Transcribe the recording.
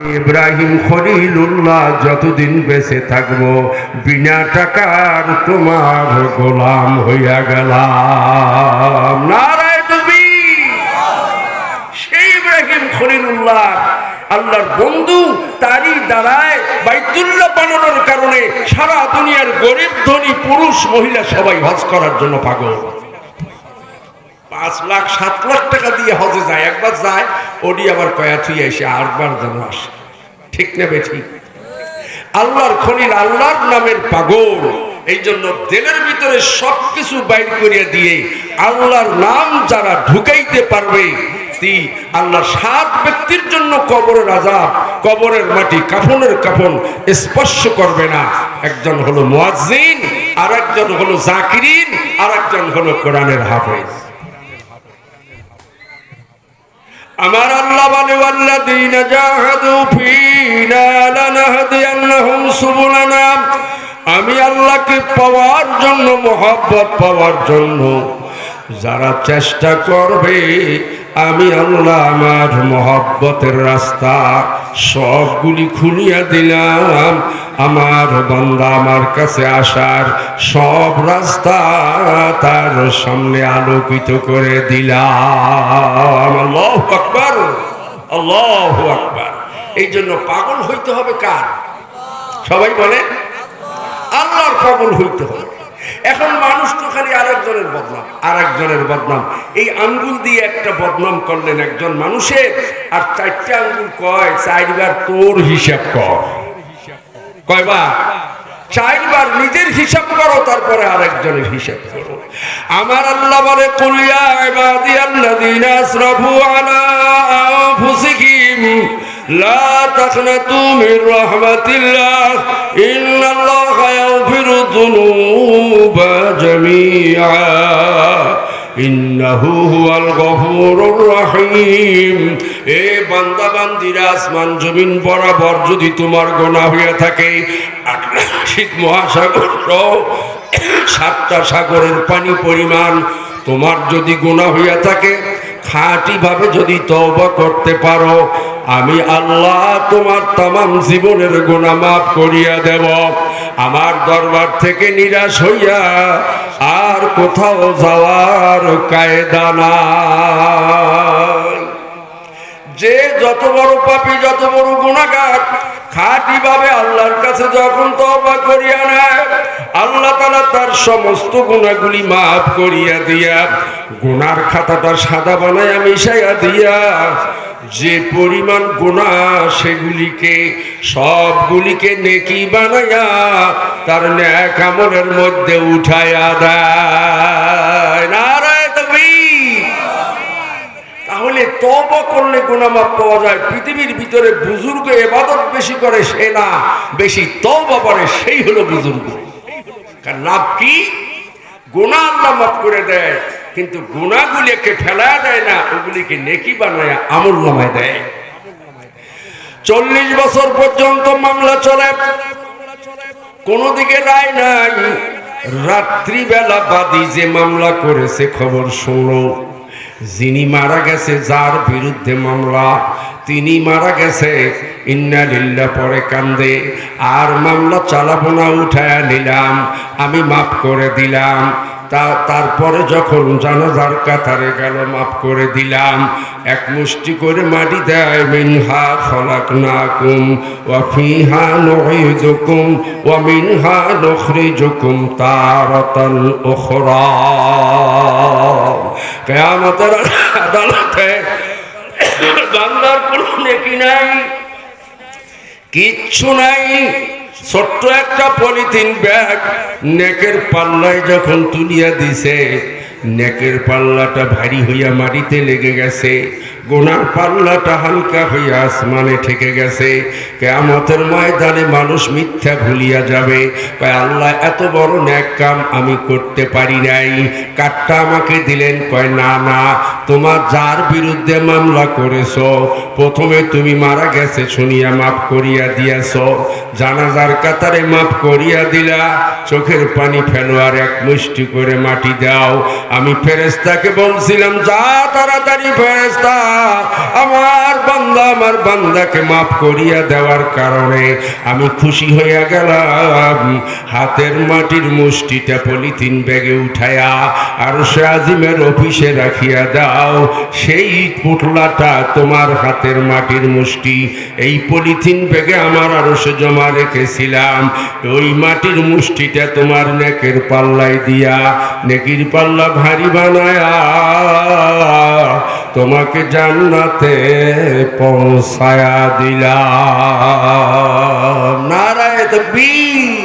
ইব্রাহিম খলিলুল্লাহ যতদিন বেঁচে থাকবো বিনা টাকার তোমার গোলাম হইয়া গেলাম। নারায়ে তাকবীর। সেই ইব্রাহিম খলিলুল্লাহ আল্লাহর বন্ধু, তারই দ্বারায় বাইতুল্লাহ বানানোর কারণে সারা দুনিয়ার গরিব ধনী পুরুষ মহিলা সবাই হজ করার জন্য পাগল। 5 লাখ 7 লাখ টাকা দিয়ে হজে যায়, একবার যায় ওডি আবার কয়া থুই এসে আরবার যেন আসে। ঠিক না বেঠিক? আল্লাহর খলিল, আল্লাহর নামের পাগল। এই জন্য দিলের ভিতরে সবকিছু বাইর করিয়া দিয়ে আল্লাহর নাম যারা ঢুকাইতে পারবে, আল্লাহ 7 ব্যক্তির জন্য কবরের আযাব, কবরের মাটি, কাফনের কাফন স্পর্শ করবে না। একজন হলো মুয়াজ্জিন, আর একজন হলো জাকিরিন, আর একজন হলো কোরআনের হাফেজ। আমার আল্লাহ বলে ওয়াল্লাযীনা জাহাদু ফীনা লানাহদিয়ান্নাহুম সুবুলানা। আমি আল্লাহকে পাওয়ার জন্য, মহব্বত পাওয়ার জন্য যারা চেষ্টা করবে, আমি আল্লাহ আমার মহব্বতের রাস্তা সবগুলি খুলিয়া দিলাম। আমার বান্দা আমার কাছে আসার সব রাস্তা তার সামনে আলোকিত করে দিলাম। আল্লাহু আকবার, আল্লাহু আকবার। এই জন্য পাগল হইতে হবে কার? সবাই বলে আল্লাহর পাগল হইতে হবে। এখন মানুষ তো খালি আরেকজনের বদনাম, আরেকজনের বদনাম। এই আঙ্গুল দিয়ে একটা বদনাম করলেন একজন মানুষের, আর 4টা আঙ্গুল কয় 4বার তোর হিসাব কর। কয়বার? 4বার নিজের হিসাব করো, তারপরে আরেকজনের হিসাব করো। আমার আল্লাহ বলে কুল ইয়া ইবাদিয়াল্লাযীনা আসরাফু আলা আনফুসিহিম লা তাকনাতু মির রাহমাতিল্লাহ ইন্নাল্লাহা ইয়াগফিরু যুনুবা জামিআ ইন্নাহু হুয়াল গফুরুর রহিম। এ বান্দা বান্দিরা, আসমান জমিন বরাবর যদি তোমার গুনাহ হয়ে থাকে, আটলান্টিক মহাসাগর 7টা সাগরের পানি পরিমাণ তোমার যদি গুনাহ হইয়া থাকে, খাঁটি ভাবে যদি তওবা করতে পারো, আমি আল্লাহ তোমার তামাম জীবনের গুনাহ মাফ করিয়া দেব। আমার দরবার থেকে নিরাশ হইয়া আর কোথাও যাওয়ার কায়দা নাই। যে যত বড় পাপী, যত বড় গুনাহগার, খাঁটি ভাবে আল্লাহর কাছে যখন তওবা করিয়া নেয়, আল্লাহ তাআলা তার সমস্ত গুনাহগুলি মাফ করিয়া দিয়া গুনার খাতাটা সাদা বানায়া মিশাইয়া দিয়া যে পরিমাণ গুনাহ, সেগুলিকে সবগুলিকে নেকি বানায়া তার নেক আমলের মধ্যে উঠাইয়া দেয়। নারায়ে তাকবীর। তাহলে তওবা করলে গুনাহ মাফ পাওয়া যায়। পৃথিবীর ভিতরে বুজুর্গ ইবাদত বেশি করে সে না, বেশি তওবা করে সেই হলো বুজুর্গ। কারণ লাভ কি? গুনাহ আল্লাহ মাফ করে দেয়, কিন্তু গুনাহগুলিকে ফেলা দেয় না, ওগুলিকে নেকি বানায় আমল নামায় দেয়। 40 বছর পর্যন্ত মামলা চলে, কোনো দিকে রায় নাই। রাত্রিবেলা বাদী যে মামলা করেছে খবর শুনো, যিনি মারা গেছে, যার বিরুদ্ধে মামলা, তিনি মারা গেছে, ইন্না লিল্লাহ পরে কান্দে, আর মামলা চালাবো না, উঠায়া নিলাম, আমি মাফ করে দিলাম। তারপরে যখন জানাজার কাতারে গেল, মাফ করে দিলাম, এক মুষ্টি করে মাটি দেয়। মিনহা খলাকনাকুম ওয়া ফিহা নুঈদুকুম ওয়া মিনহা নুখরিজুকুম তারাতান উখরা। কিয়ামতের আদালতে বান্দার কোনো নেকি নাই, কিচ্ছু নাই। ছোট্ট একটা পলিথিন ব্যাগ নেকের পাল্লায় যখন তুলিয়া দিছে, নেকের পাল্লাটা ভারী হইয়া মাটিতে লেগে গেছে, গুনার পাল্লাটা হালকা হইয়া আসমানে ঠেকে গেছে। কিয়ামতের ময়দানে মানুষ মিথ্যা ভুলিয়া যাবে, কয় আল্লাহ এত বড় নেক কাম আমি করতে পারি নাই, কাটটা আমাকে দিলেন। কয় না না, তোমার যার বিরুদ্ধে মামলা করেছো, প্রথমে তুমি মারা গেছে শুনিয়া মাফ করিয়া দিয়াছ, জানাজার কাতারে মাফ করিয়া দিলা, চোখের পানি ফেলো আর এক মুষ্টি করে মাটি দাও। আমি ফেরেশতাকে বলছিলাম, যা তাড়াতাড়ি ফেরেশতা আমার বান্দা আমার বান্দাকে মাফ করিয়া দেওয়ার কারণে আমি খুশি হইয়া গেলাম। হাতের মাটির মুষ্টিটা পলিথিন ব্যাগে উঠায়া আর সে আজিমের অফিসে রাখিয়া দাও। সেই পুটলাটা তোমার হাতের মাটির মুষ্টি এই পলিথিন ব্যাগে আমার আরো সে জমা রেখেছিলাম। ওই মাটির মুষ্টিটা তোমার নেকের পাল্লায় দিয়া নেকির পাল্লা ভারী বানায়া তোমাকে জান্নাতে পৌঁছায়া দিলাম। নারায়ে তাকবীর।